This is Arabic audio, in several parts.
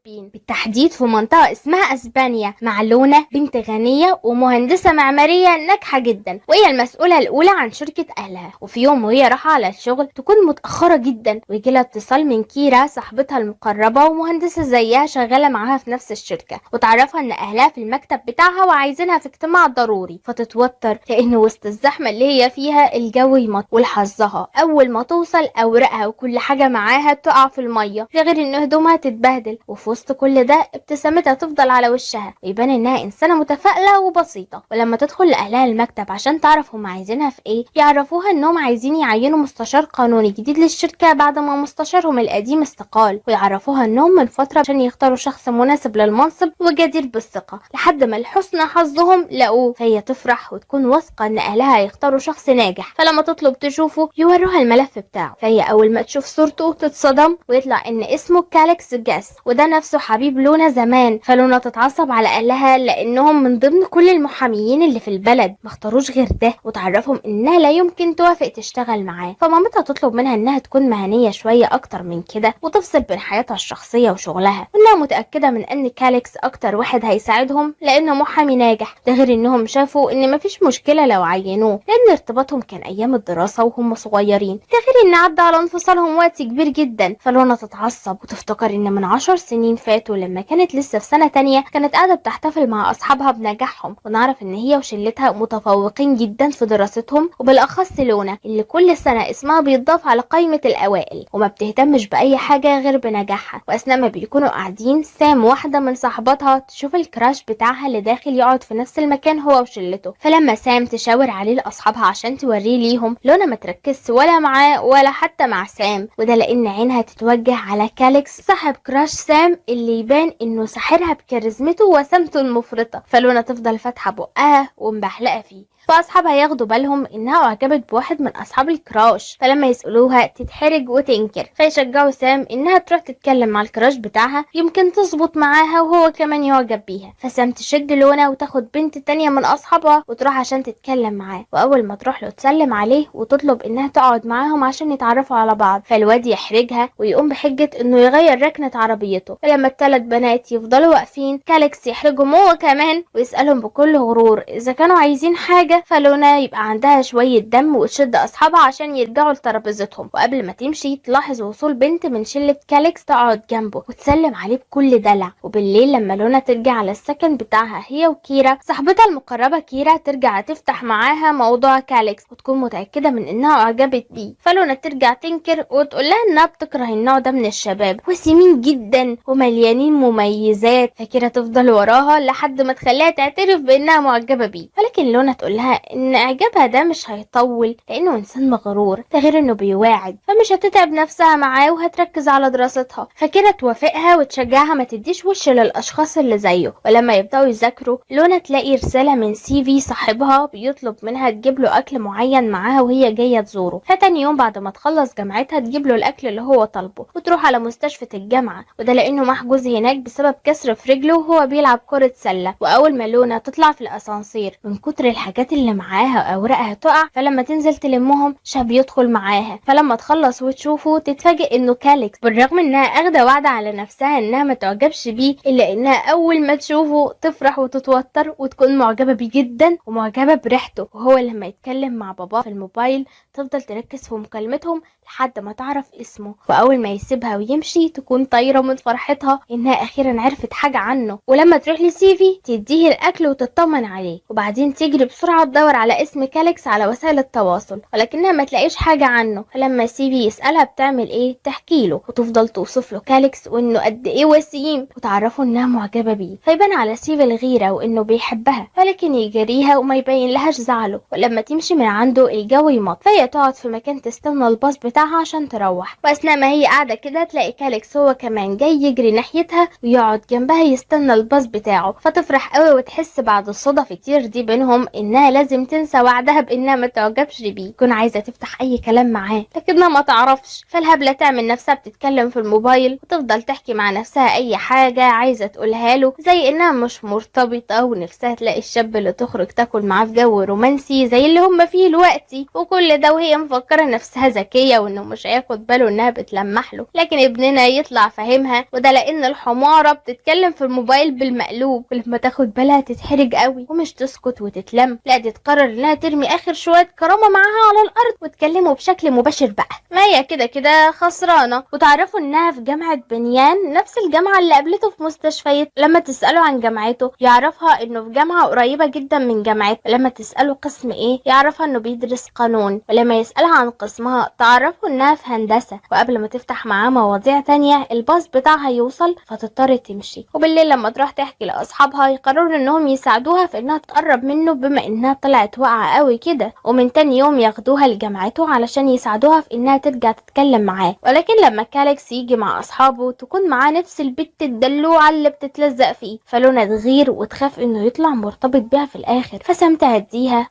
الفلبين، بالتحديد في منطقة اسمها اسبانيا، مع لونا بنت غنية ومهندسة معمارية ناجحة جدا، وهي المسؤولة الأولى عن شركة أهلها. وفي يوم وهي رايحة على الشغل تكون متأخرة جدا، ويجيلها اتصال من كيرا صاحبتها المقربة ومهندسة زيها شغالة معاها في نفس الشركة، وتعرفها إن أهلها في المكتب بتاعها وعايزينها في اجتماع ضروري. فتتوتر لأن وسط الزحمة اللي هي فيها الجو يمط، ولحظها أول ما توصل أوراقها وكل حاجة معاها تقع في المية، ده غير إن هدومها تتبهدل. وفي وسط كل ده ابتسامتها تفضل على وشها، ويبان إنها إنسانة متفائلة وبسيطة. ولما تدخل لأهلها المكتب عشان تعرف هم عايزينها في إيه، يعرفوها إنهم عايزين يعينوا مستشار قانوني جديد للشركة بعد ما مستشارهم القديم استقال، ويعرفوها إنهم من فترة عشان يختاروا شخص مناسب للمنصب وجدير بالثقة، لحد ما لحسن حظهم لقوه. فهي تفرح وتكون واثقة إن أهلها هيختاروا شخص ناجح. فلما تطلب تشوفه يوروها الملف بتاعه، فهي أول ما تشوف صورته تتصدم، ويطلع إن اسمه كاليكس جاس، وده نفسه حبيب لونا زمان. فلونا تتعصب على أهلها لأنهم من ضمن كل المحاميين اللي في البلد ما اختاروش غير ده، وتعرفهم إنها لا يمكن توافق تشتغل معاه. فمامتها تطلب منها إنها تكون مهنية شوية أكتر من كده، وتفصل بين حياتها الشخصية وشغلها، وإنها متأكدة من إن كاليكس أكتر واحد هيساعدهم لأنه محامي ناجح. ده غير إنهم شافوا إن مفيش مشكلة لو عينوه، لأن ارتباطهم كان أيام الدراسة وهم صغيرين. ده غير إن عدى على انفصالهم وقت كبير جدا. فلونا تتعصب وتفتكر إن من 10 سنين فاتوا لما كانت لسه في سنة تانية كانت قاعدة بتحتفل مع أصحابها بنجاحهم، ونعرف إن هي وشلتها متفوقين جدا في دراستهم، وبالأخص لونا اللي كل سنة اسمها بيتضاف على قائمة الأوائل وما بتهتمش بأي حاجة غير بنجاحها. وأثناء ما بيكونوا قاعدين، سام واحدة من صاحباتها تشوف الكراش بتاعها اللي داخل يقعد في نفس المكان هو وشلته. فلما سام تشاور عليه لأصحابها عشان توريه ليهم، لونا ما تركزش ولا معاه ولا حتى مع سام، وده لأن عينها تتوجه على كاليكس صاحب كراش سام اللي يبان إنه ساحرها بكاريزمته وسمته المفرطة. فلونا تفضل فاتحة بقها ومبحلقة فيه. فأصحابها ياخدوا بالهم إنها أعجبت بواحد من أصحاب الكراش، فلما يسألوها تتحرج وتنكر. فيشجعوا سام إنها تروح تتكلم مع الكراش بتاعها، يمكن تظبط معاها وهو كمان يعجب بيها. فسام تشد لونا وتاخد بنت تانية من أصحابها وتروح عشان تتكلم معاه، وأول ما تروح له تسلم عليه وتطلب إنها تقعد معاهم عشان يتعرفوا على بعض، فالواد يحرجها ويقوم بحجة إنه يغير ركنة عربيته. فلما الثلاث بنات يفضلوا واقفين، كاليكس يحرجهم هو كمان ويسألهم بكل غرور إذا كانوا عايزين حاجة. فلونا يبقى عندها شوية دم وتشد أصحابها عشان يرجعوا لترابيزتهم، وقبل ما تمشي تلاحظ وصول بنت من شلة كاليكس تقعد جنبه وتسلم عليه بكل دلع. وبالليل لما لونا ترجع على السكن بتاعها هي وكيرا صاحبتها المقربة، كيرا ترجع تفتح معاها موضوع كاليكس وتكون متأكدة من إنها أعجبت بيه. فلونا ترجع تنكر وتقول لها إنها بتكره النوع ده من الشباب، وسمين جدا ومليانين مميزات. فكيرا تفضل وراها لحد ما تخليها تعترف بإنها معجبة بيه، ولكن لونا تقولها ان اعجابها ده مش هيطول لانه انسان مغرور، ده غير انه بيواعد، فمش هتتعب نفسها معاه وهتركز على دراستها. فكده توافقها وتشجعها ما تديش وش للاشخاص اللي زيه. ولما يبداوا يذاكروا، لونا تلاقي رساله من CV صاحبها بيطلب منها تجيب له اكل معين معاها وهي جايه تزوره. فتاني يوم بعد ما تخلص جامعتها تجيب له الاكل اللي هو طالبه، وتروح على مستشفى الجامعه، وده لانه محجوز هناك بسبب كسر في رجله وهو بيلعب كره سله. واول ما لونا تطلع في الاسانسير من كتر الحاجات اللي معاها اوراقها تقع، فلما تنزل تلمهم شاب يدخل معاها. فلما تخلص وتشوفه تتفاجئ انه كاليكس، بالرغم انها اخده وعده على نفسها انها ما تعجبش بيه، الا انها اول ما تشوفه تفرح وتتوتر وتكون معجبه بيه جدا ومعجبه بريحته. وهو لما يتكلم مع باباه في الموبايل تفضل تركز في مكالمتهم لحد ما تعرف اسمه. واول ما يسيبها ويمشي تكون طايره من فرحتها انها اخيرا عرفت حاجه عنه. ولما تروح لسيفي تديه الاكل وتطمن عليه، وبعدين تجري بسرعه تدور على اسم كاليكس على وسائل التواصل، ولكنها ما تلاقيش حاجه عنه. فلما سيفي يسالها بتعمل ايه تحكي له، وتفضل توصف له كاليكس وانه قد ايه وسيم، وتعرفه انها معجبه بيه. فيبان على سيفي الغيره وانه بيحبها، ولكن يجريها وما يبين لهاش زعله. ولما تمشي من عنده الجو يمط، فهي تقعد في مكان تستنى الباص بتاعها عشان تروح. واثناء ما هي قاعده كده تلاقي كاليكس هو كمان جاي يجري ناحيتها ويقعد جنبها يستنى الباص بتاعه. فتفرح قوي وتحس بعد الصدف كتير دي بينهم انها لازم تنسى وعدها بانها ما تعجبش بيه، تكون عايزه تفتح اي كلام معاه لكنها ما تعرفش. فالهبله تعمل نفسها بتتكلم في الموبايل وتفضل تحكي مع نفسها اي حاجه عايزه تقولها له، زي انها مش مرتبطه ونفسها تلاقي الشاب اللي تخرج تاكل معاه في جو رومانسي زي اللي هم فيه دلوقتي. وكل ده وهي مفكره نفسها ذكيه وانه مش هياخد باله انها بتلمح له، لكن ابننا يطلع فاهمها، وده على ان الحمارة بتتكلم في الموبايل بالمقلوب، ولما تاخد بالها تتحرج قوي ومش تسكت وتتلم، لا دي تقرر انها ترمي اخر شوية كرامة معاها على الارض وتكلمه بشكل مباشر بقى. ما هي كده كده خسرانة. وتعرفوا انها في جامعة بنيان، نفس الجامعة اللي قابلته في مستشفيات. لما تسأله عن جامعته يعرفها انه في جامعة قريبة جدا من جامعته. لما تسأله قسم ايه يعرفها انه بيدرس قانون. ولما يسألها عن قسمها تعرفوا انها في هندسة. وقبل ما تفتح معاه مواضيع تانية الباص بتاعها يوصل فتضطر تمشي. وبالليل لما تروح تحكي لاصحابها يقرروا انهم يساعدوها في انها تقرب منه بما انها طلعت واقعة قوي كده، ومن تاني يوم ياخدوها لجامعته علشان يساعدوها في انها ترجع تتكلم معاه. ولكن لما كاليكس يجي مع اصحابه تكون معاه نفس البت الدلوعة اللي بتتلزق فيه، فلونا تغير وتخاف انه يطلع مرتبط بيها في الاخر. فسام تهديها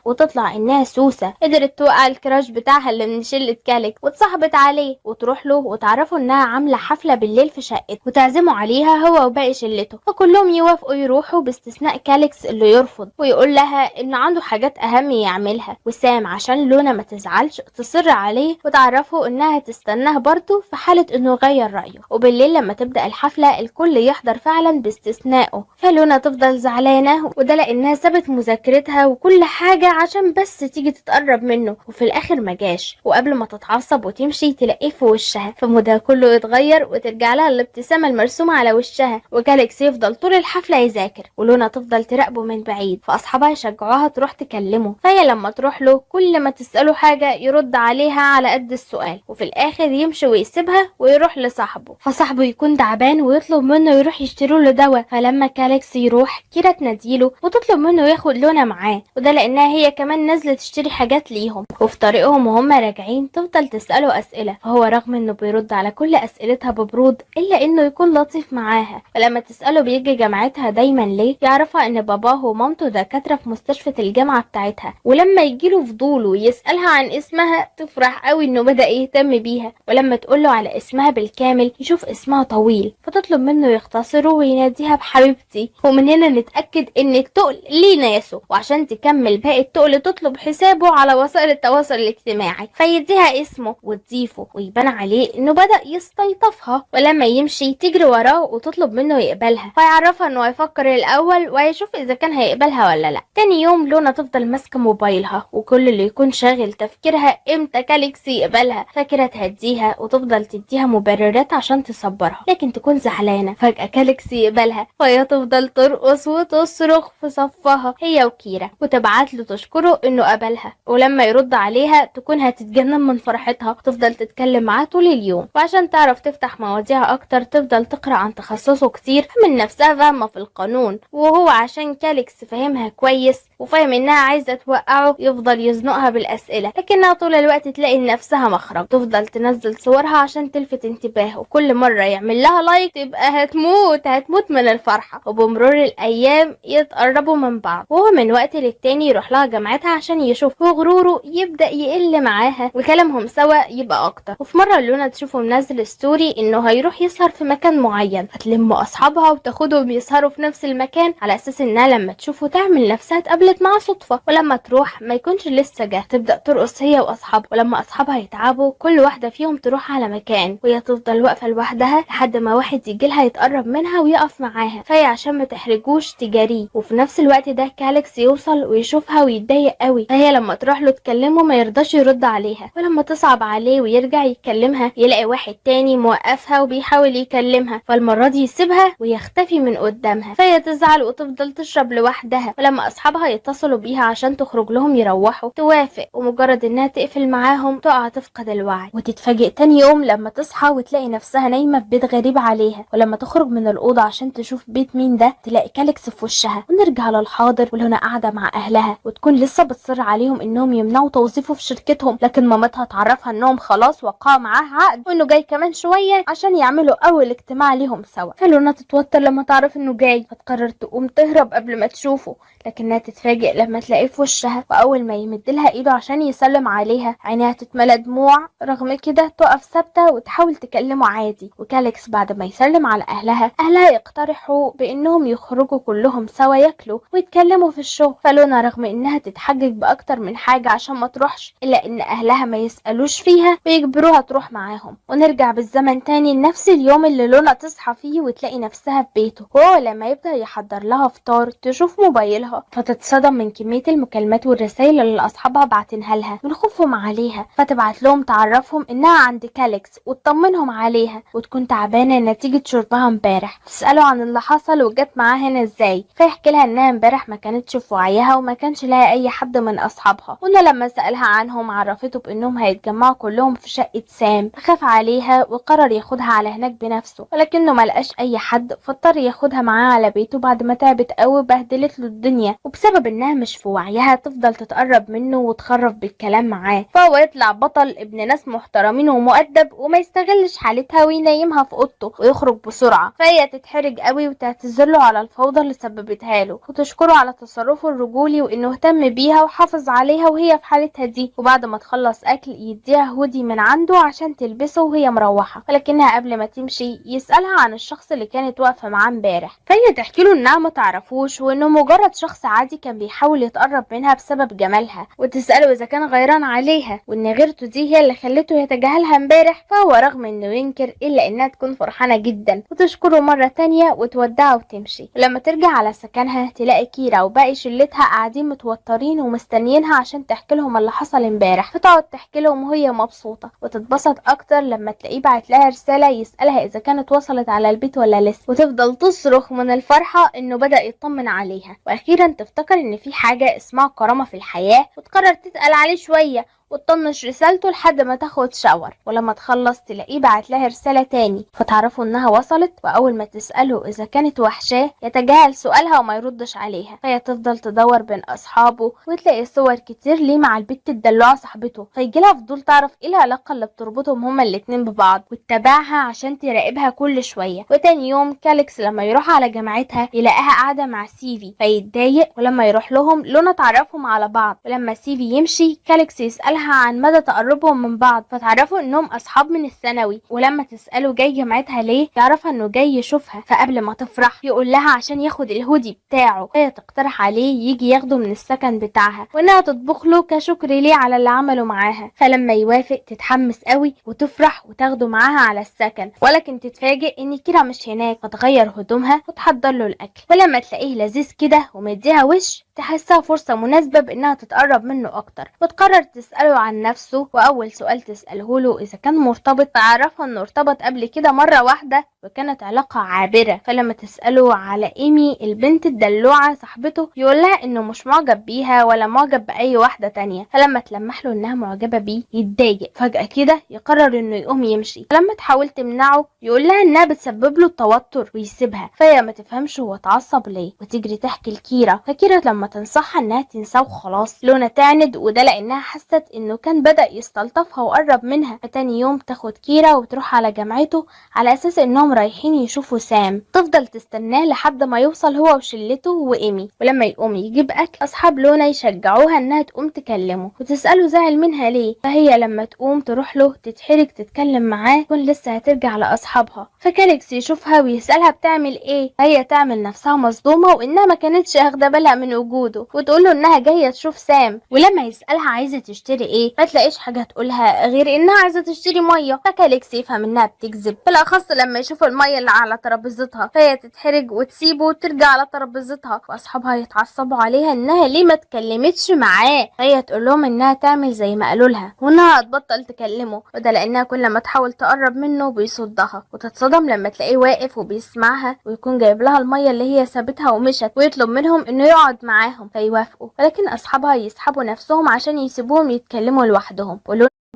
وتطلع انها سوسة قدرت توقع الكراش بتاعها اللي من شلة كاليكس واتصاحبت عليه، وتروح له وتعرفوا انها عاملة حفلة بالليل في شقته وتعزموا عليها هو وباقي شلته. فكلهم يوافقوا يروحوا باستثناء كاليكس اللي يرفض ويقول لها ان عنده حاجات اهم يعملها. وسام عشان لونا ما تزعلش تصر عليه وتعرفوا انها تستناه برضه في حالة انه غير رأيه. وبالليل لما تبدأ الحفلة الكل يحضر فعلا باستثنائه، فلونا تفضل زعلانة وده لانها سابت مذاكرتها وكل حاجة عشان بس تيجي تتقرب منه، وفي الاخر ما جاش. وقبل ما تتعصب وتمشي تلاقيه في وشها، فمودها كله يتغير وترجع لها الابتسامة المرسومة على وشها. وكاليكس يفضل طول الحفلة يذاكر ولونا تفضل تراقبه من بعيد، فاصحابها يشجعوها تروح تكلمه. فهي لما تروح له كل ما تسأله حاجة يرد عليها على قد السؤال، وفي الاخر يمشي ويسيبها ويروح لصاحبه. فصاحبه يكون تعبان ويطلب منه يروح يشتروا له دواء. فلما كاليكس يروح كيرا تناديله وتطلب منه ياخد لونا معاه، وده لانها هي كمان نازله تشتري حاجات ليهم. وفي طريقهم وهم راجعين تفضل تسأله اسئله، فهو رغم انه بيرد على كل اسئلتها ببرود الا انه يكون لطيف معاها. فلما تسأله بيجي جامعتها دايما ليه يعرفها ان باباه ومامته دكاتره في مستشفى الجامعه بتاعتها. ولما يجيله فضوله يسألها عن اسمها تفرح قوي انه بدأ يهتم بيها. ولما تقوله على اسمها بالكامل يشوف اسمها طويل فتطلب منه يختصره ويناديها بحبيبتي. ومن هنا نتأكد ان التقل ليه ناسه، وعشان تكمل باقي التقل تطلب حسابه على وسائل التواصل الاجتماعي فيديها اسمه وتضيفه ويبان عليه انه بدأ يستلطفها. ولما يمشي تجري وراه وتطلب منه يقبلها، فيعرفها انه هيفكر الاول وهيشوف اذا كان هيقبلها ولا لا. تاني يوم لونا تفضل ماسكه موبايلها وكل اللي يكون شاغل تفكيرها امتى كاليكس يقبلها. فاكره تهديها وتفضل تديها مبررات عشان تصبرها، لكن تكون زعلانه. فجأة كاليكس يقبلها فهي تفضل ترقص وتصرخ في صفها هي وكيرا وتبعت له تشكره انه قبلها. ولما يرد عليها تكون هتتجنن من فرحتها وتفضل تتكلم معاه طول اليوم. وعشان تعرف تفتح مواضيع اكتر تفضل تقرا عن تخصصه كتير من نفسها فاهمه في القانون. وهو عشان كاليكس فاهمها كويس وفاهم انها عايزه توقعه يفضل يزنقها بالاسئله، لكنها طول الوقت تلاقي لنفسها مخرج. تفضل تنزل صورها عشان تلفت انتباهه، وكل مره يعمل لها لايك تبقى هتموت من الفرحه. وبمرور الايام يتقربوا من بعض، وهو من وقت للتاني يروح لها جامعتها عشان يشوف، وغروره يبدا يقل معاها وكلامهم سوا يبقى اكتر. وفي مره لونا تشوفه منزل ستوري انه هيروح يسهر في مكان معين، فتلم اصحابها وتاخدهم يسهروا في نفس المكان على اساس انها لما تشوفه تعمل نفسها اتقابلت معاه صدفه. ولما تروح ما يكونش لسه جه، تبدا ترقص هي واصحابها. ولما اصحابها يتعبوا كل واحده فيهم تروح على مكان وهي تفضل واقفه لوحدها لحد ما واحد يجي لها يتقرب منها ويقف معاها، فهي عشان ما تحرجوش تجاريه. وفي نفس الوقت ده كاليكس يوصل ويشوفها ويتضايق قوي، فهي لما تروح له تكلمه ما يرضاش يرد عليها. ولما تصعب عليه ويرجع يكلمها يلاقي واحد تاني موقفها وبيحاول يكلمها، فالمره دي يسيبها ويختفي من قدامها، فهي تزعل وتفضل تشرب لوحدها. ولما اصحابها يتصلوا بيها عشان تخرج لهم يروحوا توافق، ومجرد انها تقفل معاهم تقع تفقد الوعي وتتفاجئ تاني يوم لما تصحى وتلاقي نفسها نايمه في بيت غريب عليها. ولما تخرج من الاوضه عشان تشوف بيت مين ده تلاقي كاليكس في وشها. ونرجع للحاضر ولونا قاعده مع اهلها وتكون لسه بتصر عليهم انهم يمنعوا توظيفه في شركتهم، لكن مامتها تعرفها انهم خلاص وقعوا معاه عقد وانه جاي كمان شويه عشان يعملوا اول اجتماع ليهم سوا. فلونا تتوتر لما تعرف انه جاي فتقرر تقوم تهرب قبل ما تشوفه، لكنها تتفاجئ لما تلاقيه في وشها. واول ما يمد لها ايده عشان يسلم عليها عينيها تتملى دموع، رغم كده تقف ثابته وتحاول تكلمه عادي. وكاليكس بعد ما يسلم على اهلها يقترحوا بانهم يخرجوا كلهم سوا ياكلوا ويتكلموا في الشغل. فلونا رغم انها تتحجج باكتر من حاجه عشان ما تروحش الا ان اهلها ما يسالوش فيها ويجبروها تروح معاهم. ونرجع بالزمن الزمن تاني لنفس اليوم اللي لونا تصحى فيه وتلاقي نفسها في بيته، وهو لما يبدأ يحضر لها فطار تشوف موبايلها فتتصدم من كمية المكالمات والرسائل اللي أصحابها باعتينها لها من خوفهم عليها، فتبعت لهم تعرفهم إنها عند كاليكس وتطمنهم عليها وتكون تعبانة نتيجة شربها امبارح، تسأله عن اللي حصل وجت معاه هنا ازاي، فيحكي لها إنها امبارح ما كانتش في وعيها وما كانش لها أي حد من أصحابها، وإن لما سألها عنهم عرفته بإنهم هيتجمعوا كلهم في شقة سام، فخاف عليها وقرر ياخدها على هناك بنفسه، ولكنه ملقاش أي حد فاضطر ياخدها معاه على بيته بعد ما تعبت قوي وبهدلت له الدنيا، وبسبب إنها مش في وعيها تفضل تتقرب منه وتخرف بالكلام معاه، فهو يطلع بطل ابن ناس محترمين ومؤدب وما يستغلش حالتها وينيمها في اوضته ويخرج بسرعة، فهي تتحرج قوي وتعتذرله على الفوضى اللي سببتها له وتشكره على تصرفه الرجولي وانه اهتم بيها وحافظ عليها وهي في حالتها دي، وبعد ما تخلص اكل يديها هودي من عنده عشان تلبسه وهي مروحة، ولكنها قبل ما تمشي يسألها عن الشخص اللي كانت واقفة معاه امبارح، فهي تحكي له انها ما تعرفوش وانه مجرد شخص عادي كان بيحاول يتقرب منها بسبب جمالها، وتسأله اذا كان غيران عليها وان غيرته دي هي اللي خلته يتجاهلها امبارح، فهو رغم انه ينكر الا انها تكون فرحانة جدا وتشكره مرة تانية وتودعه وتمشي، ولما ترجع على سكنها تلاقي كيرا وباقي شلتها قاعدين متوترين ومستنيينها عشان تحكي لهم اللي حصل امبارح، فتقعد تحكي لهم وهي مبسوطة وتتبسط اكتر لما تلاقيه بعت لها رسالة يسألها اذا كانت وصلت على البيت ولا لسه، وتفضل تصرخ من الفرحة انه بدأ يطمن عليها، واخيرا تفتكر ان في حاجة اسمها كرامة في الحياة وتقرر تسأل عليه شوية وتطنش رسالته لحد ما تاخد شاور، ولما تخلص تلاقيه بعت لها رسالة تاني فتعرفوا انها وصلت، واول ما تسأله اذا كانت وحشاه يتجاهل سؤالها وما يردش عليها، فهي تفضل تدور بين اصحابه وتلاقي صور كتير ليه مع البت الدلوعة صاحبته، فيجيلها فضول تعرف ايه العلاقة اللي بتربطهم هما الاتنين ببعض وتتابعها عشان تراقبها كل شوية، وتاني يوم كاليكس لما يروح على جامعتها يلاقيها قاعدة مع سيفي فيتضايق، ولما يروح لهم لونا تعرفهم على بعض، ولما سيفي يمشي كاليكس يسألها عن مدى تقربهم من بعض فتعرفوا انهم اصحاب من الثانوي، ولما تسأله جاي جامعتها ليه يعرفها انه جاي يشوفها، فقبل ما تفرح يقول لها عشان ياخد الهودي بتاعه، فهي تقترح عليه يجي ياخده من السكن بتاعها وانها تطبخ له كشكر ليه على اللي عمله معاها، فلما يوافق تتحمس قوي وتفرح وتاخده معاها على السكن، ولكن تتفاجئ ان كيرا مش هناك فتغير هدومها وتحضر له الاكل، ولما تلاقيه لذيذ كده ومديها وش تحسها فرصة مناسبة بانها تتقرب منه اكتر، وتقرر تسأله عن نفسه، واول سؤال تسأله له اذا كان مرتبط، تعرفها انه ارتبط قبل كده مرة واحدة وكانت علاقة عابرة، فلما تسأله على ايمي البنت الدلوعة صاحبته يقول لها انه مش معجب بيها ولا معجب باي واحدة تانية، فلما تلمح له انها معجبة بيه يتضايق، فجأة كده يقرر انه يقوم يمشي، فلما تحاول تمنعه يقول لها انها بتسبب له التوتر ويسيبها، فهي ما تفهمش هو اتعصب ليه وتجري تحكي لكيرا، فكيرا لما تنصحها انها تنساه وخلاص لونا تعند، وده لانها حست انه كان بدأ يستلطفها وقرب منها، فتاني يوم تاخد كيرا وتروح على جامعته على اساس انهم رايحين يشوفوا سام، تفضل تستناه لحد ما يوصل هو وشلته وايمي، ولما يقوم يجيب اكل اصحاب لونا يشجعوها انها تقوم تكلمه وتسأله زعل منها ليه، فهي لما تقوم تروح له تتحرج تتكلم معاه تكون لسه هترجع لاصحابها، فكاليكس يشوفها ويسألها بتعمل ايه، فهي تعمل نفسها مصدومة وانها ما كانتش اخده بالها من وجوده وتقوله انها جاية تشوف سام، ولما يسألها عايزة تشتري ايه ما تلاقيش حاجة تقولها غير انها عايزة تشتري مية، فكاليكس يفهم انها بتكذب، بالاخص لما يشوف المية اللي على ترابيزتها، فهي تتحرج وتسيبه وترجع على ترابيزتها، واصحابها يتعصبوا عليها انها ليه ما تكلمتش معاه، فهي تقول لهم انها تعمل زي ما قالوا لها وانها هتبطل تكلمه، وده لانها كل ما تحاول تقرب منه بيصدها، وتتصدم لما تلاقيه واقف وبيسمعها ويكون جايب لها المية اللي هي سابتها ومشت، ويطلب منهم انه يقعد معاهم فيوافقوا، ولكن اصحابها يسحبوا نفسهم عشان يسيبوهم يتكلموا لوحدهم،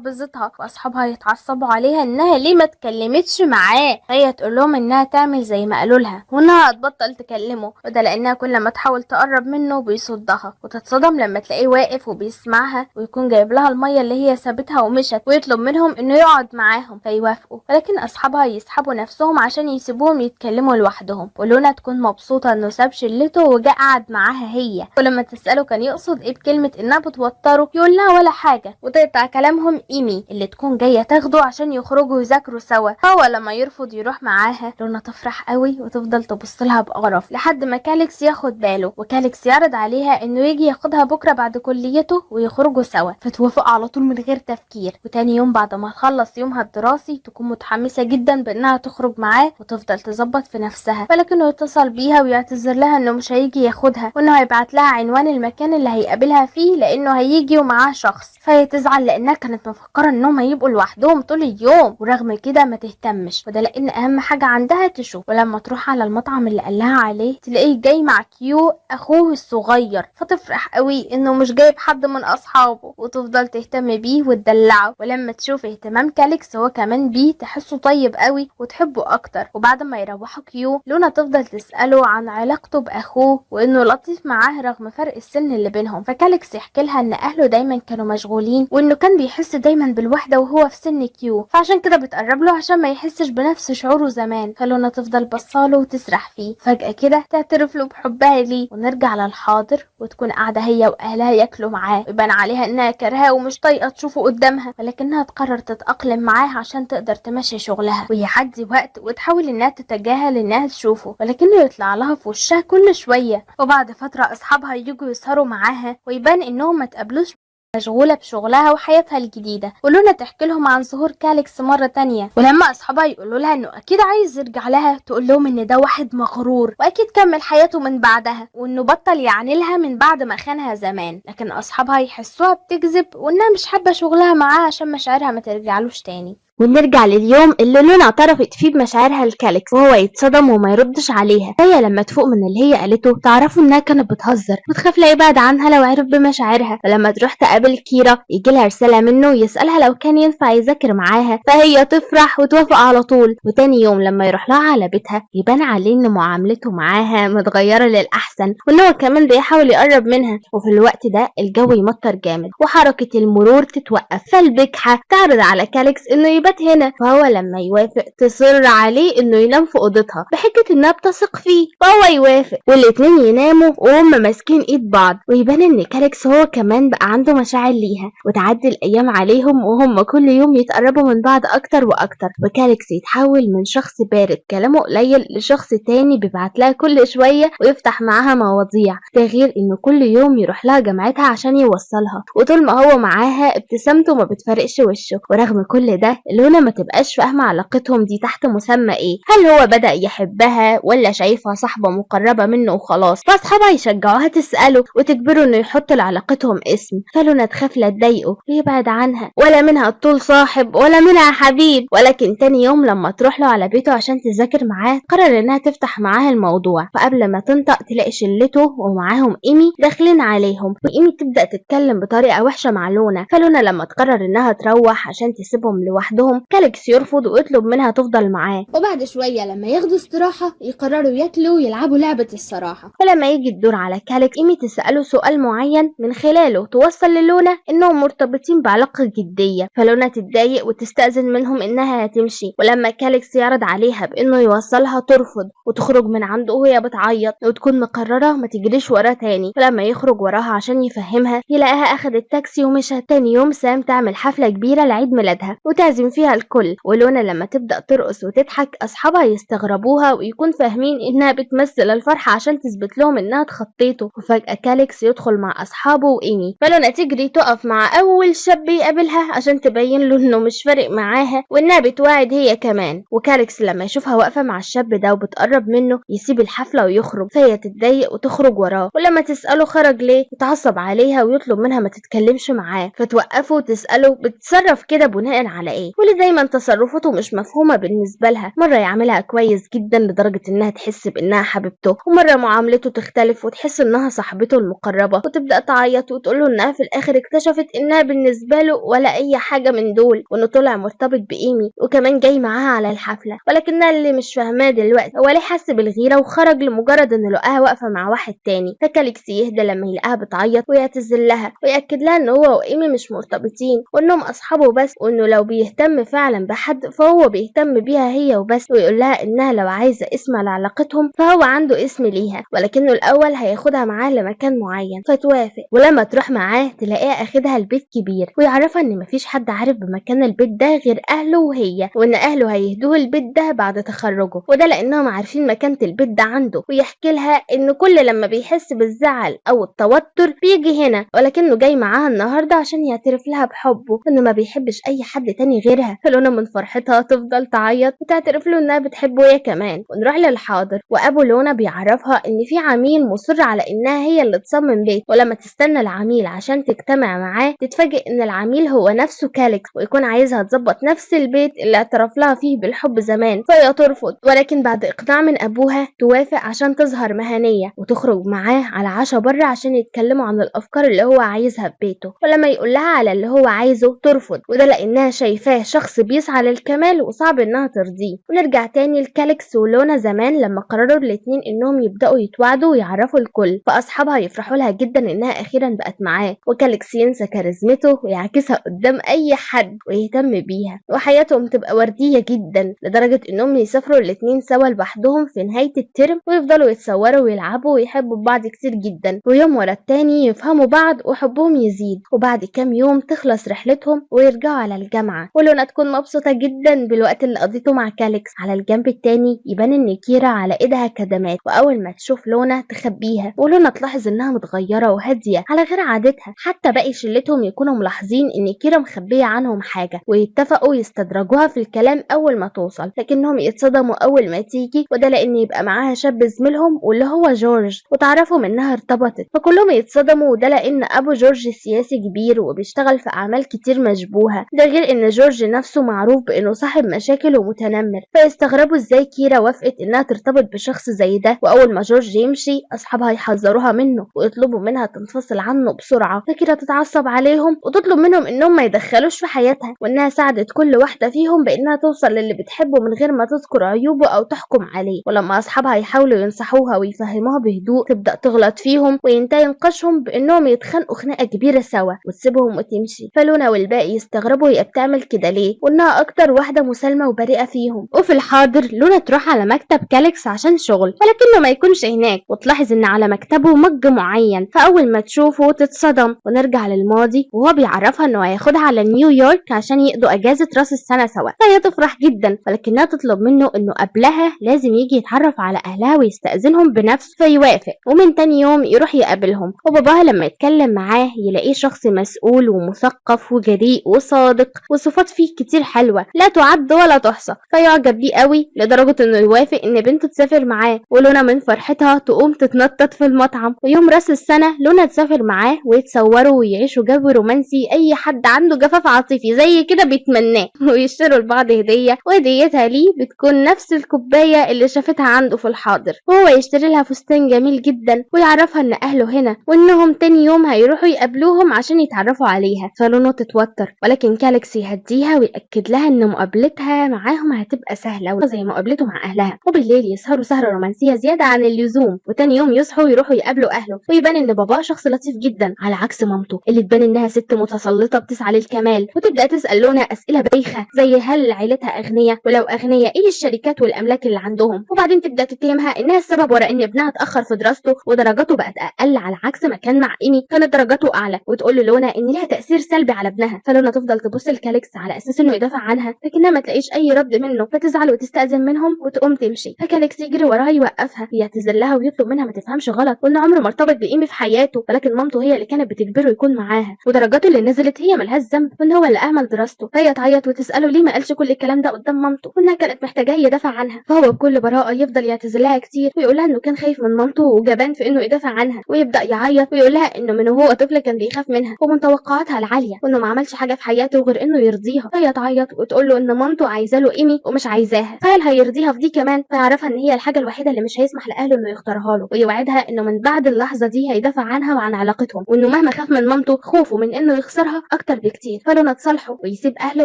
بزتها واصحابها يتعصبوا عليها انها ليه ما تكلمتش معاه، فهي تقول لهم انها تعمل زي ما قالوا لها وانها هتبطل تكلمه، وده لانها كل ما تحاول تقرب منه بيصدها، وتتصدم لما تلاقيه واقف وبيسمعها ويكون جايب لها المية اللي هي سابتها ومشت، ويطلب منهم انه يقعد معاهم فيوافقوا، ولكن اصحابها يسحبوا نفسهم عشان يسيبوهم يتكلموا لوحدهم، ولونا تكون مبسوطة انه ساب شلته وجاء قعد معاها هي، ولما تسأله كان يقصد ايه بكلمة انها بتوتره يقول لها ولا حاجة، وتقطع كلامهم ايمي اللي تكون جاية تاخده عشان يخرجوا يذاكروا سوا. هو لما يرفض يروح معاها لونا تفرح قوي وتفضل تبص لها بقرف لحد ما كاليكس ياخد باله، وكاليكس يعرض عليها انه يجي ياخدها بكرة بعد كليته ويخرجوا سوا، فتوافق على طول من غير تفكير. وتاني يوم بعد ما تخلص يومها الدراسي تكون متحمسة جدا بانها تخرج معاه وتفضل تظبط في نفسها، ولكنه يتصل بيها ويعتذر لها انه مش هيجي ياخدها وانه هيبعت لها عنوان المكان اللي هيقابلها فيه لانه هيجي ومعاه شخص. فهي تزعل لانها كانت مفكرة انهم هيبقوا لوحدهم طول اليوم، ورغم كده ما تهتمش، وده لان اهم حاجة عندها تشوف. ولما تروح على المطعم اللي قالها عليه تلاقيه جاي مع كيو اخوه الصغير، فتفرح قوي انه مش جايب حد من اصحابه وتفضل تهتم بيه وتدلعه. ولما تشوف اهتمام كاليكس هو كمان بيه تحسه طيب قوي وتحبه اكتر. وبعد ما يروحوا كيو لونا تفضل تسأله عن علاقته باخوه وانه لطيف معاه رغم فرق السن اللي بينهم. فكاليكس يحكي لها ان اهله دايما كانوا مشغولين وانه كان بيحس دايما بالوحدة وهو في سن كيو، فعشان كده بتقرب له عشان ما يحسش بنفس شعوره زمان. فلونا تفضل بصاله وتسرح فيه. فجأة كده تعترف له بحبها ليه، ونرجع للحاضر وتكون قاعدة هي واهلها ياكلوا معاه، ويبان عليها انها كرهاه ومش طايقة تشوفه قدامها، ولكنها تقرر تتأقلم معاه عشان تقدر تمشي شغلها ويعدي وقت وتحاول انها تتجاهل انها تشوفه، ولكنه يطلع لها في وشها كل شوية. وبعد فترة اصحابها يجوا يسهروا معاها ويبان انهم ما تقابلوش، مشغولة بشغلها وحياتها الجديدة. ولونا تحكي لهم عن ظهور كاليكس مرة تانية، ولما اصحابها يقولوا لها انه اكيد عايز يرجع لها تقول لهم ان ده واحد مغرور واكيد كمل حياته من بعدها، وانه بطل يعني لها من بعد ما خانها زمان. لكن اصحابها يحسوها بتكذب وانها مش حابة شغلها معاه عشان مشاعرها ما ترجعلوش تاني. ونرجع لليوم اللي لونا اعترفت فيه بمشاعرها لكاليكس وهو يتصدم وما يردش عليها. هي لما تفوق من اللي هي قالته تعرفوا انها كانت بتهزر وتخاف لا يبعد عنها لو عرف بمشاعرها. فلما تروح تقابل كيرا يجي لها رسالة منه يسألها لو كان ينفع يذاكر معاها، فهي تفرح وتوافق على طول. وتاني يوم لما يروح لها على بيتها يبان عليه ان معاملته معاها متغيرة للأحسن وان هو كمان بيحاول يقرب منها. وفي الوقت ده الجو يمطر جامد وحركة المرور تتوقف، فالبجحة تعرض على كاليكس انه يبات هنا، فهو لما يوافق تصر عليه انه ينام في اوضتها بحجة انها بتثق فيه، فهو يوافق والاتنين يناموا وهم ماسكين ايد بعض. ويبان ان كاليكس هو كمان بقى عنده مشاعر ليها، وتعدي الايام عليهم وهم كل يوم يتقربوا من بعض اكتر واكتر، وكاليكس يتحول من شخص بارد كلامه قليل لشخص تاني بيبعت لها كل شوية ويفتح معاها مواضيع. ده غير انه كل يوم يروح لها جامعتها عشان يوصلها، وطول ما هو معاها ابتسامته ما بتفرقش وشه. ورغم كل ده لونا ما تبقاش فاهمة علاقتهم دي تحت مسمى ايه، هل هو بدأ يحبها ولا شايفها صاحبة مقربة منه وخلاص. فاصحابها يشجعوها تسأله وتجبره انه يحط لعلاقتهم اسم، فلونا تخاف لا تضايقه ويبعد عنها، ولا منها طول صاحب ولا منها حبيب. ولكن تاني يوم لما تروح له على بيته عشان تذاكر معاه قرر انها تفتح معاه الموضوع. فقبل ما تنطق تلاقي شلته ومعاهم ايمي داخلين عليهم، وايمي تبدأ تتكلم بطريقة وحشة مع لونا. فلونا لما تقرر انها تروح عشان تسيبهم لوحدهم كاليكس يرفض ويطلب منها تفضل معاه. وبعد شوية لما ياخدوا استراحة يقرروا ياكلوا ويلعبوا لعبة الصراحة. فلما يجي الدور على كاليكس ايمي تسأله سؤال معين من خلاله توصل للونا انهم مرتبطين بعلاقة جدية، فلونا تتضايق وتستأذن منهم انها هتمشي. ولما كاليكس يعرض عليها بانه يوصلها ترفض وتخرج من عنده وهي بتعيط وتكون مقررة ما تجريش وراه تاني. فلما يخرج وراها عشان يفهمها يلاقيها اخدت تاكسي ومشت. تاني يوم سام تعمل حفلة كبيرة لعيد ميلادها وتعزم فيها الكل، ولونا لما تبدأ ترقص وتضحك أصحابها يستغربوها ويكون فاهمين إنها بتمثل الفرحة عشان تثبت لهم إنها تخطيته. وفجأة كاليكس يدخل مع أصحابه وإيمي، فلونا تجري تقف مع أول شاب يقابلها عشان تبين له إنه مش فارق معاها وإنها بتواعد هي كمان. وكاليكس لما يشوفها واقفة مع الشاب ده وبتقرب منه يسيب الحفلة ويخرج، فهي تتضايق وتخرج وراه. ولما تسأله خرج ليه يتعصب عليها ويطلب منها ما تتكلمش معاه، فتوقفه وتسأله بتتصرف كده بناء على ايه، واللي دايما تصرفاته مش مفهومة بالنسبة لها. مرة يعملها كويس جدا لدرجة انها تحس بانها حبيبته، ومرة معاملته تختلف وتحس انها صاحبته المقربة وتبدأ تعيط وتقوله انها في الاخر اكتشفت انها بالنسبة له ولا اي حاجة من دول، وانه طلع مرتبط بإيمي وكمان جاي معاها على الحفلة. ولكنها اللي مش فاهماه دلوقتي هو ليه حس بالغيرة وخرج لمجرد انه لقاها واقفة مع واحد تاني. فكاليكس يهدى لما يلاقيها بتعيط ويعتذر لها ويأكد لها ان هو وإيمي مش مرتبطين وانهم اصحابه بس، وانه لو بيهتم بيهتم فعلا بحد فهو بيهتم بيها هي وبس، ويقول لها انها لو عايزة اسم لعلاقتهم فهو عنده اسم ليها، ولكنه الاول هياخدها معاه لمكان معين فتوافق. ولما تروح معاه تلاقيه اخدها البيت كبير ويعرفها ان مفيش حد عارف بمكان البيت ده غير اهله وهي، وان اهله هيهدوه البيت ده بعد تخرجه، وده لانهم عارفين مكانة البيت ده عنده. ويحكي لها ان كل لما بيحس بالزعل او التوتر بيجي هنا، ولكنه جاي معاها النهارده عشان يعترف لها بحبه وانه ما بيحبش اي حد تاني غيرها. فلونا من فرحتها تفضل تعيط وتعترف له انها بتحبه هي كمان. ونروح للحاضر وابو لونا بيعرفها ان في عميل مصر على انها هي اللي تصمم بيت، ولما تستنى العميل عشان تجتمع معاه تتفاجئ ان العميل هو نفسه كاليكس، ويكون عايزها تظبط نفس البيت اللي اعترف لها فيه بالحب زمان. فهي ترفض، ولكن بعد اقناع من ابوها توافق عشان تظهر مهنية وتخرج معاه على عشاء بره عشان يتكلموا عن الافكار اللي هو عايزها في بيته. ولما يقول لها على اللي هو عايزه ترفض، وده لانها شايفاه شخص بيسعى للكمال وصعب انها ترضيه. ونرجع تاني لكاليكس ولونا زمان لما قرروا الاتنين انهم يبداوا يتواعدوا ويعرفوا الكل، فاصحابها يفرحوا لها جدا انها اخيرا بقت معاه، وكاليكس ينسى كاريزمته ويعكسها قدام اي حد ويهتم بيها، وحياتهم تبقى ورديه جدا لدرجه انهم يسافروا الاتنين سوا لوحدهم في نهايه الترم ويفضلوا يتصوروا ويلعبوا ويحبوا بعض كتير جدا، ويوم ورا التاني يفهموا بعض وحبهم يزيد. وبعد كام يوم تخلص رحلتهم ويرجعوا على الجامعه، ولونا تكون مبسوطه جدا بالوقت اللي قضيته مع كاليكس. على الجنب التاني يبان ان كيرا على ايدها كدمات، واول ما تشوف لونا تخبيها، ولونا تلاحظ انها متغيره وهاديه على غير عادتها. حتى باقي شلتهم يكونوا ملاحظين ان كيرا مخبيه عنهم حاجه ويتفقوا يستدرجوها في الكلام اول ما توصل، لكنهم يتصدموا اول ما تيجي، وده لان يبقى معاها شاب زميلهم واللي هو جورج، وتعرفوا منها ارتبطت. فكلهم يتصدموا، وده لان ابو جورج سياسي كبير وبيشتغل في اعمال كتير مشبوهه، ده غير ان جورج نفسه معروف بانه صاحب مشاكل ومتنمر. فيستغربوا ازاي كيرا وافقت انها ترتبط بشخص زي ده. واول ما جورج يمشي اصحابها يحذروها منه ويطلبوا منها تنفصل عنه بسرعه، فكيرا تتعصب عليهم وتطلب منهم انهم ما يدخلوش في حياتها، وانها ساعدت كل واحده فيهم بانها توصل للي بتحبه من غير ما تذكر عيوبه او تحكم عليه. ولما اصحابها يحاولوا ينصحوها ويفهموها بهدوء تبدا تغلط فيهم وينتهي نقاشهم بانهم يتخانقوا خناقه كبيره سوا وتسيبهم وتمشي. فلونا والباقي يستغربوا هي بتعمل كده ليه، وانها اكتر واحده مسالمه وبريئه فيهم. وفي الحاضر لونا تروح على مكتب كاليكس عشان شغل، ولكنه ما يكونش هناك، وتلاحظ ان على مكتبه مج معين، فاول ما تشوفه تتصدم. ونرجع للماضي وهو بيعرفها انه هياخدها على نيويورك عشان يقضوا اجازه راس السنه سوا. فهي تفرح جدا، ولكنها تطلب منه انه قبلها لازم يجي يتعرف على اهلها ويستأذنهم بنفسه، فيوافق. ومن تاني يوم يروح يقابلهم، وباباها لما يتكلم معاه يلاقيه شخص مسؤول ومثقف وجريء وصادق، وصفات فيه كتير حلوه لا تعد ولا تحصى. فيعجب بيه قوي لدرجه انه يوافق ان بنته تسافر معاه. ولونا من فرحتها تقوم تتنطط في المطعم. ويوم راس السنه لونا تسافر معاه ويتصوروا ويعيشوا جو رومانسي اي حد عنده جفاف عاطفي زي كده بيتمناه ويشتروا لبعض هديه، وهديتها ليه بتكون نفس الكوبايه اللي شافتها عنده في الحاضر. وهو يشتري لها فستان جميل جدا ويعرفها ان اهله هنا وانهم تاني يوم هيروحوا يقابلوهم عشان يتعرفوا عليها. فلونا تتوتر، ولكن كاليكس يهديها ويأكد لها ان مقابلتها معاهم هتبقى سهله زي مقابلته مع اهلها. وبالليل يسهروا سهره رومانسيه زياده عن اللزوم، وتاني يوم يصحوا يروحوا يقابلوا اهله، ويبان ان باباه شخص لطيف جدا على عكس مامته اللي تبان انها ست متسلطه بتسعى للكمال. وتبدا تسال لونا اسئله بايخه زي هل عيلتها اغنياء، ولو اغنياء ايه الشركات والاملاك اللي عندهم. وبعدين تبدا تتهمها انها السبب ورا ان ابنها اتاخر في دراسته ودرجاته بقت اقل، على عكس ما كان مع ايمي كانت درجاته اعلى، وتقول للونا ان لها تاثير سلبي على ابنها. فلونا تفضل تبص لكاليكس على اساس انه يدافع عنها، لكنها ما تلاقيش اي رد منه، فتزعل وتستاذن منهم وتقوم تمشي. فكاليكس يجري وراها يوقفها ويعتذر لها ويطلب منها ما تفهمش غلط، وان عمره ما ارتبط بايمي في حياته، ولكن مامته هي اللي كانت بتجبره يكون معاها، ودرجاته اللي نزلت هي ملهاش ذنب، وان هو اللي اهمل دراسته. فهي تعيط وتساله ليه ما قالش كل الكلام ده قدام مامته، وانها كانت محتاجاه يدافع عنها. فهو بكل براءه يفضل يعتذر لها كتير ويقول لها انه كان خايف من مامته وجبان في انه يدافع عنها، ويبدا يعيط ويقول لها انه من وهو طفل كان بيخاف منها ومن توقعاتها العاليه، وانه ما عملش حاجه في حياته غير انه يرضيها. فهي تعيط وتقول له ان مامته عايزه له ايمي ومش عايزاها، فهل هيرضيها في دي كمان؟ فيعرفها ان هي الحاجه الوحيده اللي مش هيسمح لاهله انه يختارها له، ويوعدها انه من بعد اللحظه دي هيدافع عنها وعن علاقتهم، وانه مهما خاف من مامته خوفه من انه يخسرها اكتر بكتير. فلونا تصالحه ويسيب اهله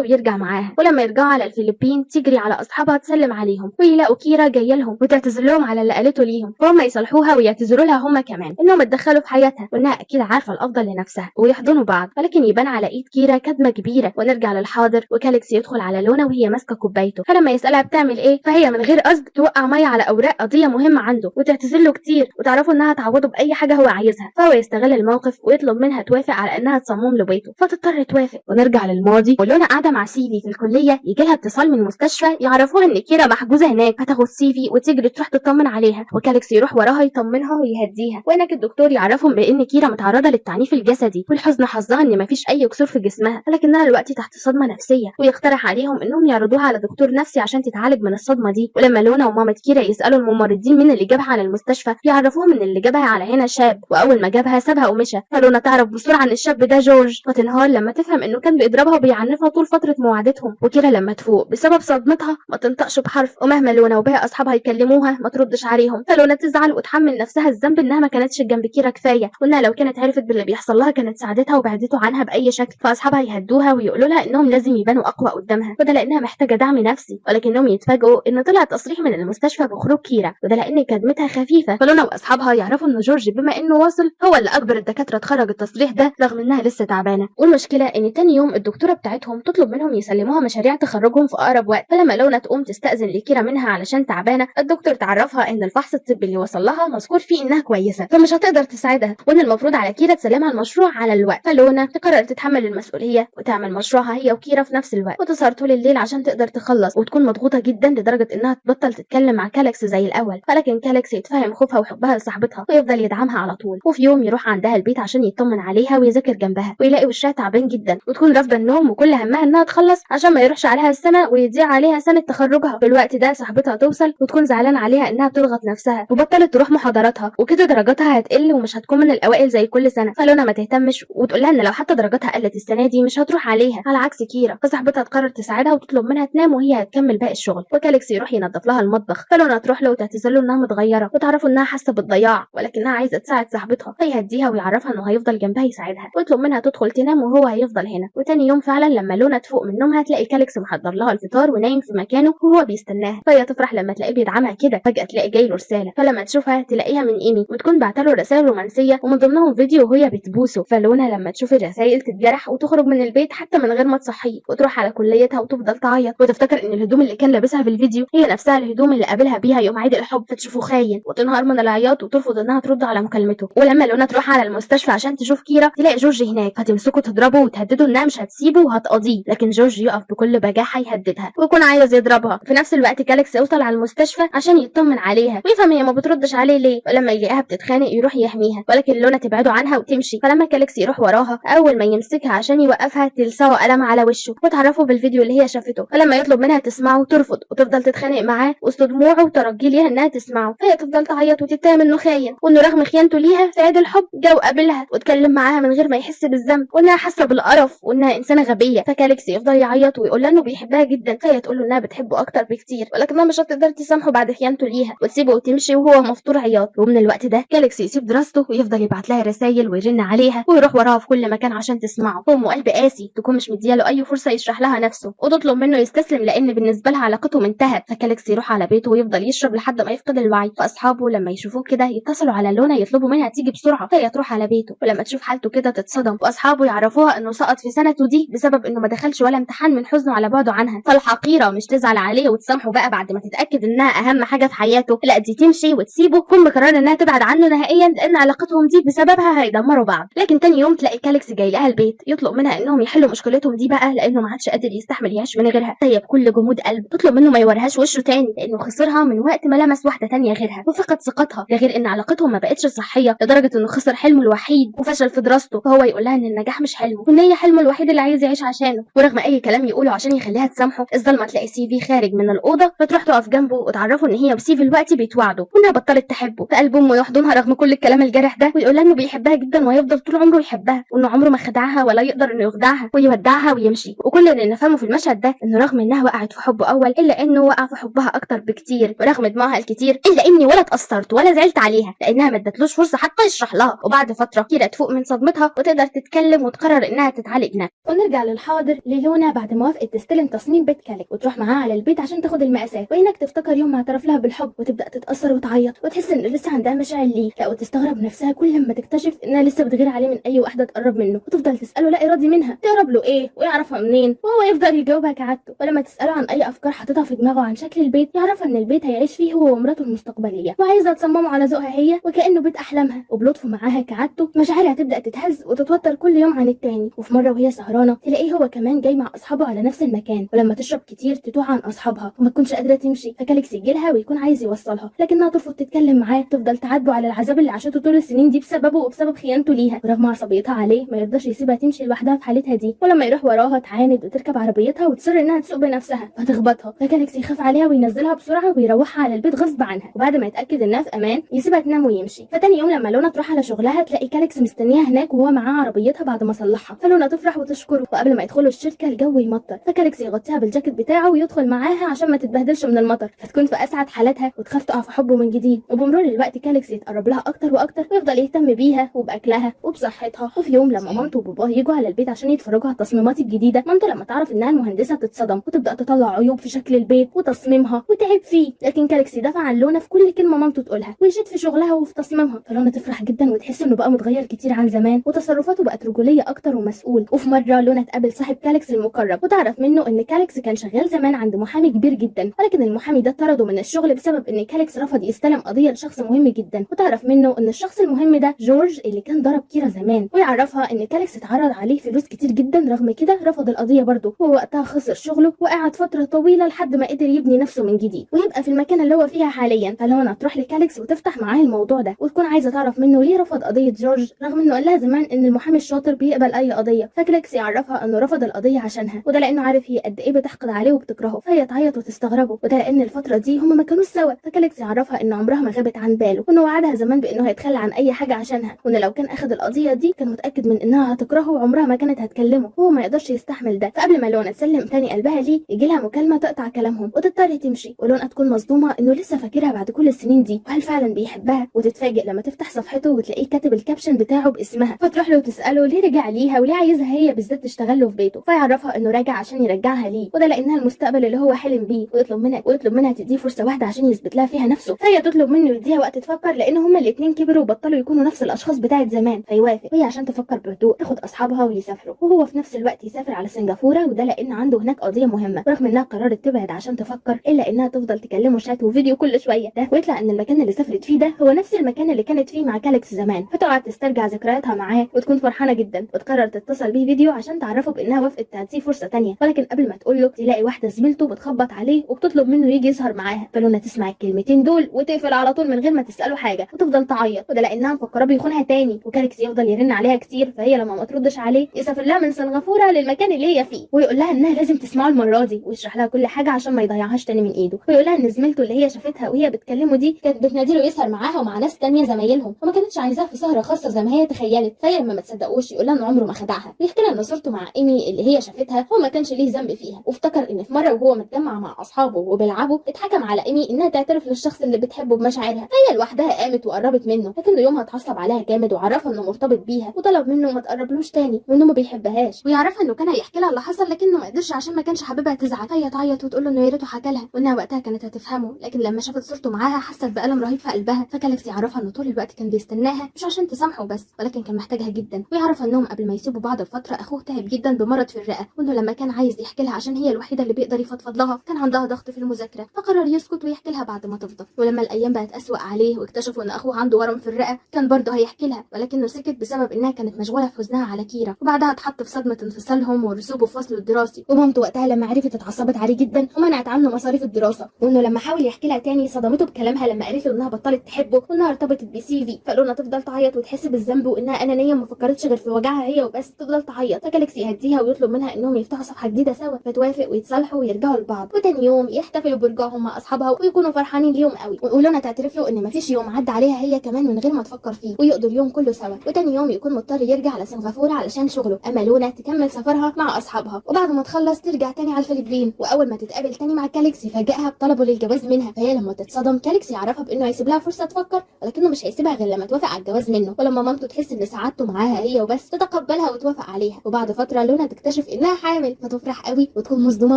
ويرجع معاها. ولما يرجعوا على الفلبين تجري على اصحابها تسلم عليهم، ويلاقوا كيرا جايه لهم وتعتذر لهم على اللي قالته ليهم، فهم يصالحوها ويعتذروا لها هم كمان انهم اتدخلوا في حياتها وانها اكيد عارفه الافضل لنفسها، ويحضنوا بعض. ولكن يبان على ايد كيرا كدمه كبيره. ونرجع للحاضر المحاضر وكاليكس يدخل على لونا وهي ماسكه كوبايته، فلما يسالها بتعمل ايه فهي من غير قصد توقع ميه على اوراق قضيه مهمه عنده وتعتذر له كتير وتعرفوا انها تعوضه باي حاجه هو عايزها، فهو يستغل الموقف ويطلب منها توافق على انها تصمم له بيته فتضطر توافق. ونرجع للماضي ولونا قاعده مع سيفي في الكليه، يجي لها اتصال من المستشفى يعرفوها ان كيرا محجوزه هناك، هتاخد سيفي وتجري تروح تطمن عليها وكاليكس يروح وراها يطمنها ويهديها. وهناك الدكتور يعرفهم بان كيرا متعرضه للتعنيف الجسدي، والحزن حظها ان مفيش اي كسور في جسمها ولكنها دلوقتي تحت صدمه نفسيه، ويقترح عليهم انهم يعرضوها على دكتور نفسي عشان تتعالج من الصدمه دي. ولما لونا ومامة كيرا يسالوا الممرضين مين اللي جابها على المستشفى يعرفوهم ان اللي جابها على هنا شاب، واول ما جابها سابها ومشى. فلونا تعرف بسرعه ان الشاب ده جورج وتنهار لما تفهم انه كان بيضربها وبيعنفها طول فتره مواعدتهم. وكيرا لما تفوق بسبب صدمتها ما تنطقش بحرف، ومهما لونا وباقي اصحابها يكلموها ما تردش عليهم. فلونا تزعل وتحمل نفسها الذنب انها ما كانتش جنب كيرا كفايه، وانها لو كانت عرفت باللي بيحصل لها كانت ساعدتها وبعدته عنها باي شكل. فاصحابها يهدوها ويقولوا لها انهم لازم يبانوا اقوى قدامها، وده لانها محتاجه دعم نفسي. ولكنهم يتفاجئوا ان طلع تصريح من المستشفى بخروج كيرا، وده لان كدمتها خفيفه. فلونا واصحابها يعرفوا ان جورج بما انه واصل هو اللي اجبر الدكاتره تخرج التصريح ده رغم انها لسه تعبانه. والمشكله ان تاني يوم الدكتوره بتاعتهم تطلب منهم يسلموها مشاريع تخرجهم في اقرب وقت. فلما لونا تقوم تستاذن لكيرا منها علشان تعبانه، الدكتور تعرفها ان الفحص الطبي اللي وصل لها مذكور فيه انها كويسه فمش هتقدر تساعدها، وان المفروض على كيرا تسلمها المشروع على الوقت. فلونا تقرر تتحمل المسؤوليه وتعمل مشروعها هي وكيرا في نفس الوقت، وتسهر طول الليل عشان تقدر تخلص، وتكون مضغوطه جدا لدرجه انها تبطل تتكلم مع كاليكس زي الاول. ولكن كاليكس يتفهم خوفها وحبها لصاحبتها ويفضل يدعمها على طول. وفي يوم يروح عندها البيت عشان يطمن عليها ويذاكر جنبها، ويلاقي وشها تعبان جدا وتكون رافضه النوم وكل همها انها تخلص عشان ما يروحش عليها السنه ويضيع عليها سنه تخرجها. في الوقت ده صاحبتها توصل وتكون زعلانه عليها انها بتضغط نفسها وبطلت تروح محاضراتها، وكده درجاتها هتقل ومش هتكون من الاوائل زي كل سنه. فلونا ما تهتمش وتقول لها ان لو حتى درجاتها قلت السنه دي مش هتروح عليها على عكس كيرا. فصاحبتها تقرر تساعدها وتطلب منها تنام وهي هتكمل باقي الشغل، وكاليكس يروح ينظف لها المطبخ. فلونا تروح له وتعتذر له انها متغيره وتعرفوا انها حاسه بالضياع ولكنها عايزه تساعد صاحبتها، فيهديها ويعرفها انه هيفضل جنبها يساعدها، ويطلب منها تدخل تنام وهو هيفضل هنا. وتاني يوم فعلا لما لونا تفوق من نومها تلاقي كاليكس محضر لها الفطار ونايم في مكانه وهو بيستناها. فهي تفرح لما تلاقيه بيدعمها كده، فجاه تلاقي جاي له رساله، فلما تشوفها تلاقيها من ايمي وتكون بعتله رسائل رومانسيه ومن ضمنهم فيديو وهي بتبوسه. فلونا لما تشوف الرسائل تتجرح وتخرج من البيت حتى من غير ما تصحيه، وتروح على كليتها وتفضل تعيط وتفتكر ان الهدوم اللي كان لابسها في الفيديو هي نفسها الهدوم اللي قابلها بيها يوم عيد الحب، فتشوفه خاين وتنهار من العياط وترفض انها ترد على مكالمته. ولما لونا تروح على المستشفى عشان تشوف كيرا تلاقي جورج هناك، فتمسكه تضربه وتهدده انها مش هتسيبه وهتقضيه، لكن جورج يقف بكل بجاحه يهددها ويكون عايز يضربها. في نفس الوقت كاليكس يوصل على المستشفى عشان يطمن عليها ويفهم هي ما بتردش عليه ليه، ولما يلاقيها بتتخانق يروح يحميها، ولكن لونا تبعده عنها وتمشي. فلما كاليكس يروح وراها اول ما يمسكها عشان يوقفها تلسعه قلم على وشه وتعرفه بالفيديو اللي هي شافته. فلما يطلب منها تسمعه ترفض وتفضل تتخانق معاه وسط دموعه وترجي ليها انها تسمعه، فهي تفضل تعيط وتتهم انه خاين وانه رغم خيانته ليها في عيد الحب جا وقابلها واتكلم معاها من غير ما يحس بالذنب وانها حاسه بالقرف وانها انسانه غبيه. فكاليكس يفضل يعيط ويقول لها انه بيحبها جدا، فهي تقول له انها بتحبه اكتر بكتير ولكنها مش هتقدر تسامحه بعد خيانته ليها وتسيبه وتمشي وهو مفطور عياط. ومن الوقت ده كاليكس يسيب دراسته ويفضل يبعت لها رسائل ويرن عليها ويروح وراها في كل مكان عشان تسمعه. هو قلب قاسي تكون مش مدياله اي فرصه يشرح لها نفسه وتطلب منه يستسلم لان بالنسبه لها علاقتهم انتهت. فكاليكس يروح على بيته ويفضل يشرب لحد ما يفقد الوعي. فاصحابه لما يشوفوه كده يتصلوا على لونا يطلبوا منها تيجي بسرعه، فهي تروح على بيته ولما تشوف حالته كده تتصدم، واصحابه يعرفوها انه سقط في سنته دي بسبب انه ما دخلش ولا امتحان من حزنه على بعده عنها. فالحقيره مش تزعل عليه وتسامحه بقى بعد ما تتاكد انها اهم حاجه في حياته، لا دي تمشي وتسيبه تكون مقرره انها تبعد عنه نهائيا لان علاقتهم دي بسببها هيدمروا بعض. لكن تاني يوم تلاقي كاليكس جاي لها البيت يطلب منها انهم يحلوا مشكلتهم دي بقى لانه ما عادش قادر يستحمل يعيش من غيرها. هي بكل جمود قلب تطلب منه ما يوريهاش وشه تاني لانه خسرها من وقت ما لمس واحده تانية غيرها وفقد ثقتها، ده غير ان علاقتهم ما بقتش صحيه لدرجه انه خسر حلمه الوحيد وفشل في دراسته. فهو يقول لها ان النجاح مش حلمه وان هي حلمه الوحيد اللي عايز يعيش عشانه، ورغم اي كلام يقوله عشان يخليها تسامحه الظلمه تلاقي سيفي خارج من الاوضه فتروح تقف جنبه وتعرفه ان هي وسيفي الوقت بيتواعدوا وانها بطلت تحبه. فقلب امه يحضنها رغم كل الكلام الجارح ده ويقول لها انه بيحبها جدا وهيفضل طول عمره يحبها وانه عمره ما خدعها ولا يقدر انه يخدعها ويودعها ويمشي. وكل اللي نفهمه في المشهد ده انه رغم انها وقعت في حبه اول الا انه وقع في حبها اكتر بكتير، ورغم دموعها الكتير الا اني ولا اتاثرت ولا زعلت عليها لانها ما ادتلوش فرصه حتى يشرح لها. وبعد فتره كيرا تفوق من صدمتها وتقدر تتكلم وتقرر انها تتعالج نفسها. ونرجع للحاضر للونا بعد ما وافقت تستلم تصميم بيت كاليك وتروح معاها على البيت عشان تاخد المقاسات، وهناك تفتكر يوم ما اعترف لها بالحب وتبدا تتاثر وتعيط وتحس ان لسه عندها مشاعر ليه، لا وتستغرب نفسها كل لما تكتشف انها لسه بتغير عليه من اي واحده تقرب منه وتفضل تساله لا ارادي منها تقرب له ايه ويعرفها منين، وهو يفضل يجاوبها كعادته. ولما تساله عن اي افكار حاططها في دماغه عن شكل البيت، يعرفها ان البيت هيعيش فيه هو ومراته المستقبليه، وعايزه تصممه على ذوقها هي وكانه بيت احلامها. وبلطفه معاها كعادته مشاعرها تبدا تتهز وتتوتر كل يوم عن التاني. وفي مره وهي سهرانه تلاقيه هو كمان جاي مع اصحابه على نفس المكان، ولما تشرب كتير تتوه عن اصحابها وما تكونش قادره تمشي، فكاليكس يجيلها ويكون عايز يوصلها لكنها ترفض تتكلم معاه، تفضل تعاتبه على العذاب اللي عاشته طول السنين دي بسببه وبسبب خيانته ليها. ورغم عصبيتها عليه ما يرضاش يسيبها تمشي لوحدها في حالتها دي، ولما يروح وراها تعاند وتركب عربيتها وتصر انها تسوق بنفسها فتخبطها، فكاليكس يخاف عليها وينزلها بسرعه ويروحها على البيت غصب عنها، وبعد ما يتاكد انها في امان يسيبها تنام ويمشي. فتاني يوم لما لونا تروح على شغلها تلاقي كاليكس مستنيها هناك وهو معاه عربيتها بعد ما صلحها، فلونا تفرح وتشكره. وقبل ما يدخلوا الشركه الجو يمطر، فكاليكس يغطيها بالجاكيت بتاعه ويدخل معاها عشان ما تتبهدلش من المطر، فتكون في اسعد حالاتها وتخاف تقع في حبه من جديد. وبمرور الوقت كاليكس يتقرب لها اكتر واكتر ويفضل يهتم بيها وباكلها وبصحتها. وفي يوم لما مامته وباباه يجوا على البيت عشان يتفرجوا على التصميمات الجديده، مامته لما تعرف انها المهندسه تتصدم وتبدا تطلع عيوب في شكل البيت وتصميمها وتعب فيه، لكن كاليكس يدافع عن لونا في كل كلمه مامته تقولها ويشد في شغلها وفي تصميمها، فلونا تفرح جدا وتحس انه بقى متغير كتير عن زمان وتصرفاته بقت رجوليه اكتر ومسؤول. وفي مره لونا تقابل صاحب كاليكس المقرب وتعرف منه ان كاليكس كان شغال زمان عند محامي كبير جدا، ولكن المحامي ده طرده من الشغل بسبب ان كاليكس رفض يستلم قضيه لشخص مهم جدا، وتعرف منه ان الشخص المهم ده جورج اللي كان ضرب كيرا زمان، ويعرفها ان كاليكس اتعرض عليه فلوس كتير جدا رغم كده رفض القضيه برضه، ووقتها خسر شغله وقعد فتره طويله لحد ما قدر يبني نفسه من جديد ويبقى في المكان اللي هو فيها حاليا. فلونا تروح لكاليكس وتفتح معاه الموضوع ده وتكون عايزه تعرف منه ليه رفض قضيه جورج رغم انه قال لها زمان ان المحامي الشاطر بيقبل اي قضيه، فكاليكس يعرفها انه رفض القضيه عشانها، وده لانه عارف هي قد ايه بتحقد عليه وبتكرهه، فهي تعيط وتستغربه، وده لان الفتره دي هما ما كانوش سوا. فكاليكس يعرفها ان عمرها ما غابت عن باله وانه وعدها زمان بانه هيتخلى عن اي حاجه عشانها، وان لو كان اخد القضيه دي كان متاكد من انها هتكرهه وعمرها ما كانت هتكلمه وهو ما يقدرش يستحمل ده. فقبل ما لونا تسلم تاني قلبها ليه يجي لها مكالمه تقطع كلامهم وتضطر تمشي، ولونا تكون مصدومه انه لسه فاكرها بعد كل السنين دي وهل فعلا بيحبها، وتتفاجئ لما تفتح صفحته وتلاقيه كاتب الكابشن بتاعه باسمها، فتروح له وتساله ليه رجع ليها وليه عايزها هي بالذات تشتغل له في بيته، فيعرفها انه راجع عشان يرجعها ليه، وده لانها المستقبل اللي هو حلم بيه، ويطلب منها تديه فرصه واحده عشان يثبت لها فيها نفسه، فهي تطلب منه يديها وقت تفكر لان هما الاثنين كبروا وبطلوا يكونوا نفس الاشخاص بتاعت زمان، فيوافق، وهي عشان تفكر بهدوء تاخد اصحابها ويسافروا، وهو في نفس الوقت يسافر على سنغافوره، وده لان عنده هناك قضيه مهمه، ورغم انها قررت تبعد عشان تفكر الا انها تفضل تكلمه شات وفيديو كل شويه ده، ويطلع ان المكان اللي سافرت فيه ده هو نفس المكان اللي كانت فيه مع كاليكس زمان، فتقعد تسترجع ذكرياتها معاه وتكون فرحانه جدا وتقرر تتصل بيه فيديو عشان تعرفه بانها وافقت تديه فرصه تانية، ولكن قبل ما تقول له تلاقي واحده زميلته بتخبط عليه وبتطلب منه يجي يسهر معاها، فلونا تسمع الكلمتين دول وتقفل على طول من غير ما تساله حاجه وتفضل تعيط، وده لانها مفكره بيخونها تاني، وكاليكس يفضل يرن عليها كتير، فهي لما ما تردش عليه يسافر لها من سنغافوره للمكان اللي هي فيه ويقول لها انها لازم تسمعه المره دي ويشرح لها كل حاجه عشان ما يضيعهاش تاني من ايده، ويقول لها ان زميلته اللي هي شافتها وهي بتكلمه دي كانت بتناديله يسهر معاها ومع ناس تانية زمايلهم وما كانتش عايزاه في سهره خاصه زي ما هي تخيلت، فهي لما ما تصدقوش يقول لها انه عمره ما خدعها، ويحكي لها ان صورته مع ايمي اللي هي شافتها هو ما كانش ليه ذنب فيها، وافتكر ان في مره وهو متجمع مع اصحابه وبيلعبوا اتحكم على ايمي انها تعترف للشخص اللي بتحبه بمشاعرها، فهي لوحدها قامت وقربت منه، لكنه يومها اتعصب عليها جامد وعرفها انه مرتبط بيها وطلب منه ما تقربلوش تاني وانه ما بيحبهاش، ويعرفها انه كان هيحكي لها اللي حصل لكنه ما قدرش عشان ما كانش حاببها تزعل، فهي تعيط وتقول له انه يا ريته حكى لها وانها وقتها كانت هتفهمه، لكن لما شافت صورته معاها حست بألم رهيب في قلبها، فكاليكس يعرفها انه طول الوقت كان بيستناها مش عشان تسامحه بس ولكن كان محتاجها جدا، ويعرف انهم قبل ما يسيبوا بعض بفتره اخوه تعب جدا بمرض في الرئه، وانه لما كان عايز يحكي لها عشان هي الوحيده اللي بيقدر يفضفض لها كان عندها ضغط في المذاكره، فقرر يسكت ويحكي لها بعد ما تفضى، ولما الايام بقت اسوأ عليه واكتشفوا ان اخوه عنده ورم في الرئه كان برضه هيحكي لها ولكنه سكت بسبب انها كانت مشغوله في حزنها على كيرا، وبعدها اتحط في صدمه انفصالهم ورسوبه في فصله الدراسي، ومامته وقتها لما عرفت اتعصبت عليه جدا ومنعت عنه مصاريف الدراسه، وانه لما حاول يحكي لها تاني صدمته بكلامها لما قالت له انها بطلت تحبه وانها ارتبطت بسيفي، فلونا تفضل تعيط وتحس بالذنب وانها انانيه ما فكرتش غير في وجعها هي وبس، تفضل تعيط، فكاليكس يهديها ويطلب منها انهم يفتحوا صفحه جديده سوا، فتوافق ويتصالحوا ويرجعوا لبعض، وتاني يوم يحتفلوا برجوعهم مع اصحابها ويكونوا فرحانين ليهم قوي، ولونا تعترف له ان مفيش يوم عدى عليها هي كمان من غير ما تفكر فيه ويقضوا اليوم كله سوا، وتاني يوم يكون مضطر يرجع على سنغافوره علشان شغله، اما لونا تكمل سفرها مع اصحابها وبعد ما تخلص ترجع تاني على الفلبين، واول ما تتقابل تاني مع كاليكس يفاجئها بطلبه للجواز منها، فهي لما تتصدم كاليكس يعرفها بانه هيسيب لها فرصه تفكر ولكنه مش هيسيبها غير لما توافق على الجواز منه، ولما مامته تحس ان سعادته معاها هي وبس تتقبلها وتوافق عليها، وبعد فتره لونا تكتشف انها حامل فتفرح قوي وتكون مصدومه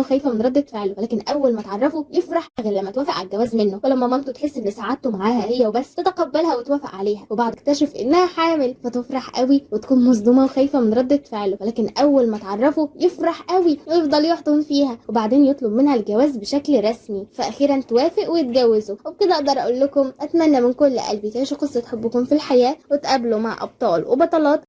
وخايفه من رده فعله، ولكن اول ما تعرفه يفرح غير لما توافق على الجواز منه، ولما مامته تحس ان سعادته معاها هي وبس تتقبلها وتوافق عليها، وبعد تكتشف انها حامل فتفرح قوي وتكون مصدومه وخايفه من رده فعله، ولكن اول ما تعرفه تعرفوا يفرح قوي ويفضل يحضن فيها، وبعدين يطلب منها الجواز بشكل رسمي، فاخيرا توافق ويتجوزوا. وبكده اقدر اقول لكم اتمنى من كل قلبي تعيشوا قصة حبكم في الحياة وتقابلوا مع ابطال وبطلات